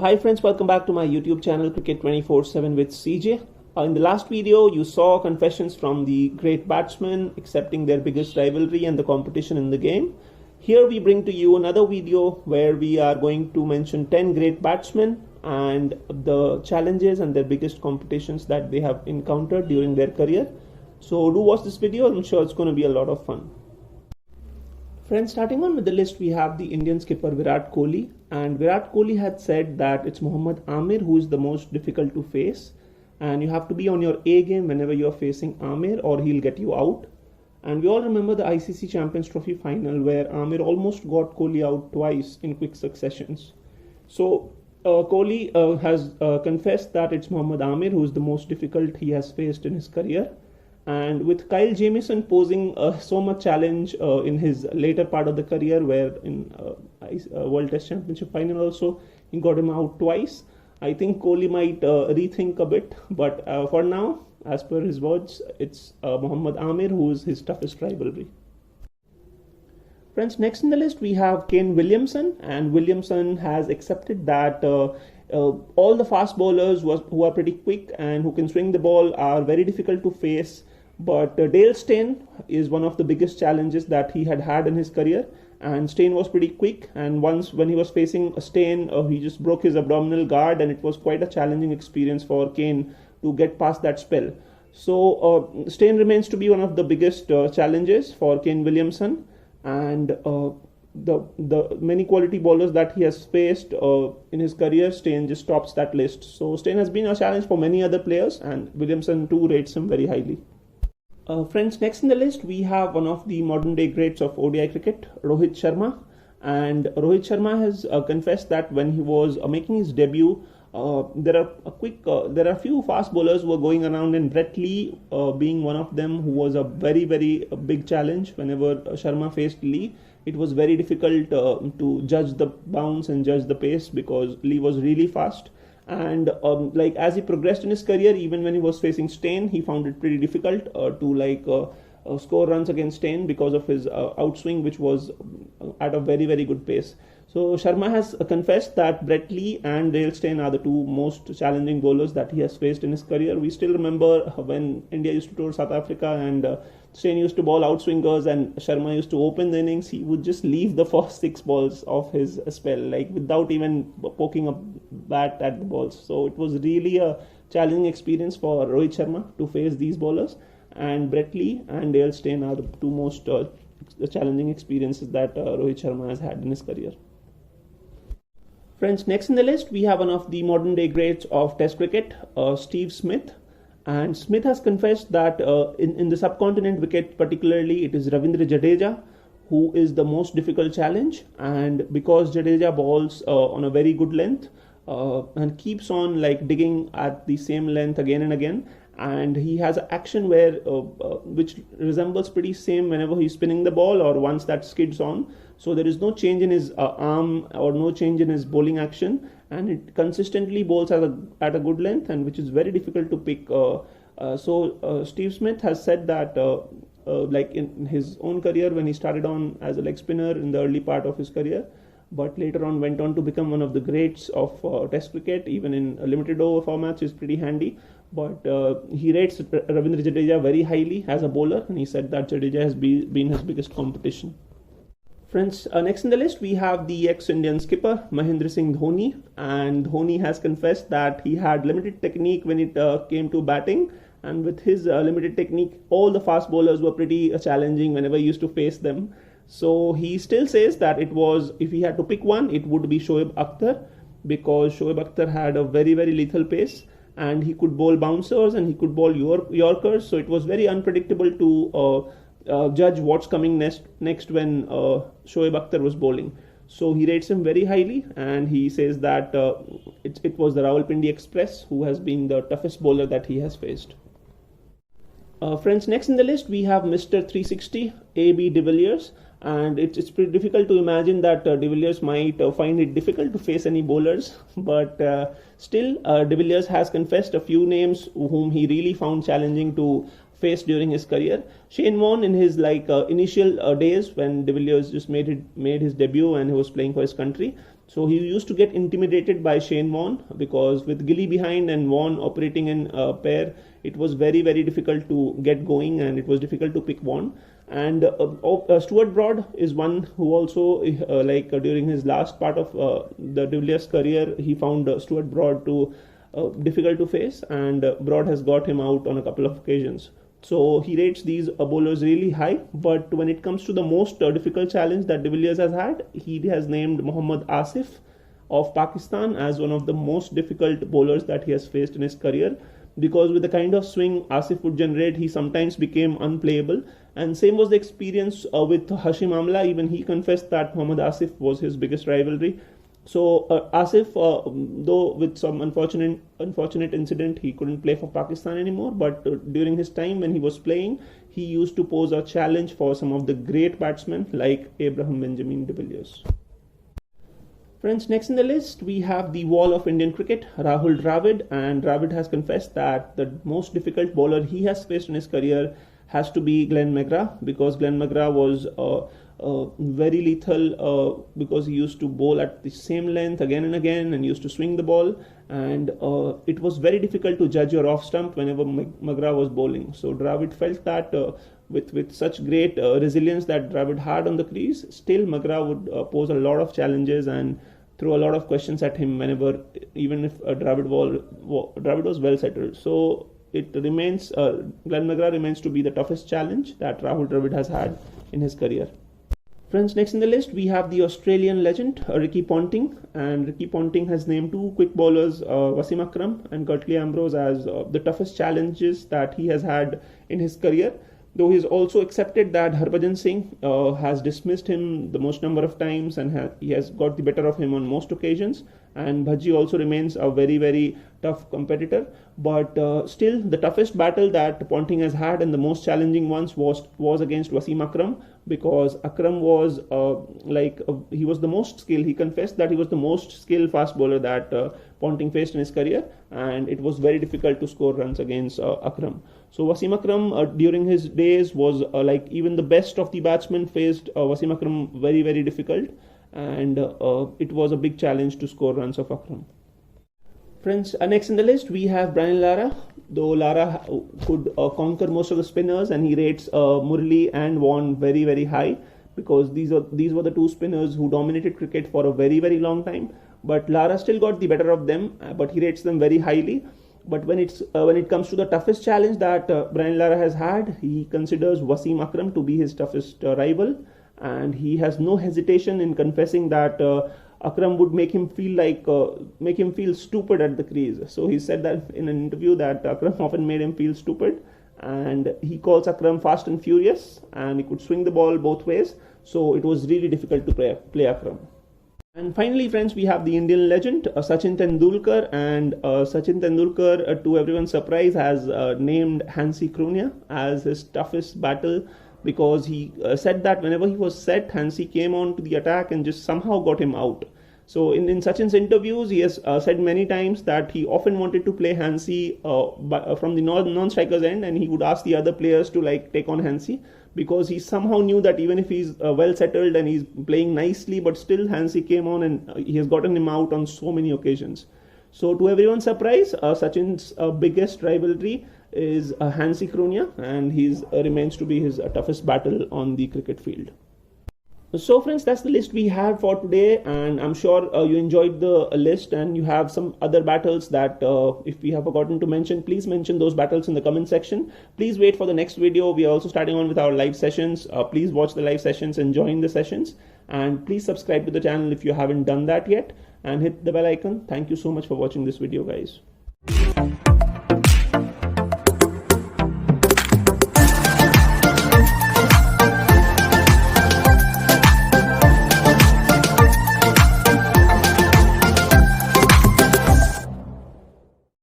Hi friends, welcome back to my YouTube channel Cricket 24/7 with CJ. In the last video, you saw confessions from the great batsmen accepting their biggest rivalry and the competition in the game. Here we bring to you another video where we are going to mention 10 great batsmen and the challenges and their biggest competitions that they have encountered during their career. So do watch this video. I'm sure it's going to be a lot of fun. Friends, starting on with the list, we have the Indian skipper Virat Kohli, and Virat Kohli had said that it's Mohammad Amir who is the most difficult to face, and you have to be on your A game whenever you're facing Amir or he'll get you out. And we all remember the ICC Champions Trophy final where Amir almost got Kohli out twice in quick successions. So Kohli has confessed that it's Mohammad Amir who is the most difficult he has faced in his career. And with Kyle Jamieson posing so much challenge in his later part of the career, where in World Test Championship final also he got him out twice, I think Kohli might rethink a bit. But for now, as per his words, it's Mohammad Amir who is his toughest rivalry. Friends, next in the list we have Kane Williamson, and Williamson has accepted that all the fast bowlers who are pretty quick and who can swing the ball are very difficult to face. But Dale Steyn is one of the biggest challenges that he had in his career, and Steyn was pretty quick, and once when he was facing Steyn, he just broke his abdominal guard, and it was quite a challenging experience for Kane to get past that spell. So Steyn remains to be one of the biggest challenges for Kane Williamson, and the many quality bowlers that he has faced in his career, Steyn just tops that list. So Steyn has been a challenge for many other players, and Williamson too rates him very highly. Friends, next in the list we have one of the modern day greats of ODI cricket, Rohit Sharma. And Rohit Sharma has confessed that when he was making his debut, there are a few fast bowlers who were going around, and Brett Lee being one of them, who was a very big challenge. Whenever Sharma faced Lee, it was very difficult to judge the bounce and judge the pace because Lee was really fast. And as he progressed in his career, even when he was facing Steyn, he found it pretty difficult to score runs against Steyn because of his outswing, which was at a very good pace. So Sharma has confessed that Brett Lee and Dale Steyn are the two most challenging bowlers that he has faced in his career. We still remember when India used to tour South Africa and Steyn used to bowl outswingers and Sharma used to open the innings. He would just leave the first 6 balls of his spell, without even poking a bat at the balls. So it was really a challenging experience for Rohit Sharma to face these bowlers, and Brett Lee and Dale Steyn are the two most challenging experiences that Rohit Sharma has had in his career. Friends, next in the list we have one of the modern day greats of Test cricket, Steve Smith. And Smith has confessed that in the subcontinent wicket particularly, it is Ravindra Jadeja who is the most difficult challenge. And because Jadeja bowls on a very good length and keeps on digging at the same length again and again, and he has an action where which resembles pretty same whenever he's spinning the ball or once that skids on. So there is no change in his arm or no change in his bowling action, and it consistently bowls at a good length, and which is very difficult to pick. So Steve Smith has said that in his own career, when he started on as a leg spinner in the early part of his career, but later on went on to become one of the greats of Test cricket, even in limited over formats, is pretty handy. But he rates Ravindra Jadeja very highly as a bowler, and he said that Jadeja has been his biggest competition. Friends, next in the list we have the ex-Indian skipper Mahendra Singh Dhoni, and Dhoni has confessed that he had limited technique when it came to batting, and with his limited technique, all the fast bowlers were pretty challenging whenever he used to face them. So he still says that if he had to pick one, it would be Shoaib Akhtar, because Shoaib Akhtar had a very lethal pace, and he could bowl bouncers and he could bowl Yorkers, so it was very unpredictable to judge what's coming next when Shoaib Akhtar was bowling. So he rates him very highly, and he says that it was the Rawalpindi Express who has been the toughest bowler that he has faced. Friends, next in the list we have Mr. 360 AB de Villiers, and it's pretty difficult to imagine that de Villiers might find it difficult to face any bowlers, but still de Villiers has confessed a few names whom he really found challenging to face during his career. Shane Warne, in his initial days when de Villiers just made his debut and he was playing for his country, So he used to get intimidated by Shane Warne, because with Gilly behind and Warne operating in a pair, it was very, very difficult to get going, and it was difficult to pick Warne. And Stuart Broad is one who also, during his last part of the De Villiers career, he found Stuart Broad to difficult to face, and Broad has got him out on a couple of occasions. So he rates these bowlers really high, but when it comes to the most difficult challenge that De Villiers has had, he has named Mohammad Asif of Pakistan as one of the most difficult bowlers that he has faced in his career, because with the kind of swing Asif would generate, he sometimes became unplayable. And same was the experience with Hashim Amla. Even he confessed that Mohammad Asif was his biggest rivalry. So Asif, though with some unfortunate incident, he couldn't play for Pakistan anymore. But during his time when he was playing, he used to pose a challenge for some of the great batsmen like Abraham Benjamin De Villiers. Friends, next in the list we have the wall of Indian cricket, Rahul Dravid, and Dravid has confessed that the most difficult bowler he has faced in his career has to be Glenn McGrath, because Glenn McGrath was very lethal, because he used to bowl at the same length again and again and used to swing the ball, and it was very difficult to judge your off stump whenever McGrath was bowling. So Dravid felt that with such great resilience that Dravid had on the crease, still McGrath would pose a lot of challenges and throw a lot of questions at him whenever, even if Dravid was well settled. So it remains, Glenn McGrath remains to be the toughest challenge that Rahul Dravid has had in his career. Friends, next in the list we have the Australian legend Ricky Ponting, and Ricky Ponting has named two quick bowlers, Wasim Akram and Curtly Ambrose, as the toughest challenges that he has had in his career. Though he's also accepted that Harbhajan Singh has dismissed him the most number of times, and he has got the better of him on most occasions. And Bhaji also remains a very, very tough competitor. But still, the toughest battle that Ponting has had and the most challenging ones was against Wasim Akram, because Akram was he was the most skilled. He confessed that he was the most skilled fast bowler that Ponting faced in his career, and it was very difficult to score runs against Akram. So Wasim Akram during his days was even the best of the batsmen faced Wasim Akram very, very difficult, and it was a big challenge to score runs of Akram. Friends, next in the list we have Brian Lara. Though Lara could conquer most of the spinners, and he rates Murali and Warne very, very high, because these were the two spinners who dominated cricket for a very, very long time. But Lara still got the better of them, but he rates them very highly. But when it comes to the toughest challenge that Brian Lara has had, he considers Wasim Akram to be his toughest rival, and he has no hesitation in confessing that Akram would make him feel stupid at the crease. So he said that in an interview that Akram often made him feel stupid, and he calls Akram fast and furious, and he could swing the ball both ways. So it was really difficult to play Akram. And finally, friends, we have the Indian legend Sachin Tendulkar, and Sachin Tendulkar, to everyone's surprise, has named Hansie Cronje as his toughest battle, because he said that whenever he was set, Hansie came on to the attack and just somehow got him out. So in Sachin's interviews, he has said many times that he often wanted to play Hansie from the non-striker's end, and he would ask the other players to take on Hansie, because he somehow knew that even if he's well settled and he's playing nicely, but still Hansie came on and he has gotten him out on so many occasions. So to everyone's surprise, Sachin's biggest rivalry is Hansie Cronje, and he remains to be his toughest battle on the cricket field. So friends, that's the list we had for today, and I'm sure you enjoyed the list, and you have some other battles that if we have forgotten to mention, please mention those battles in the comment section. Please wait for the next video. We are also starting on with our live sessions. Please watch the live sessions and join the sessions, and please subscribe to the channel if you haven't done that yet, and hit the bell icon. Thank you so much for watching this video, guys.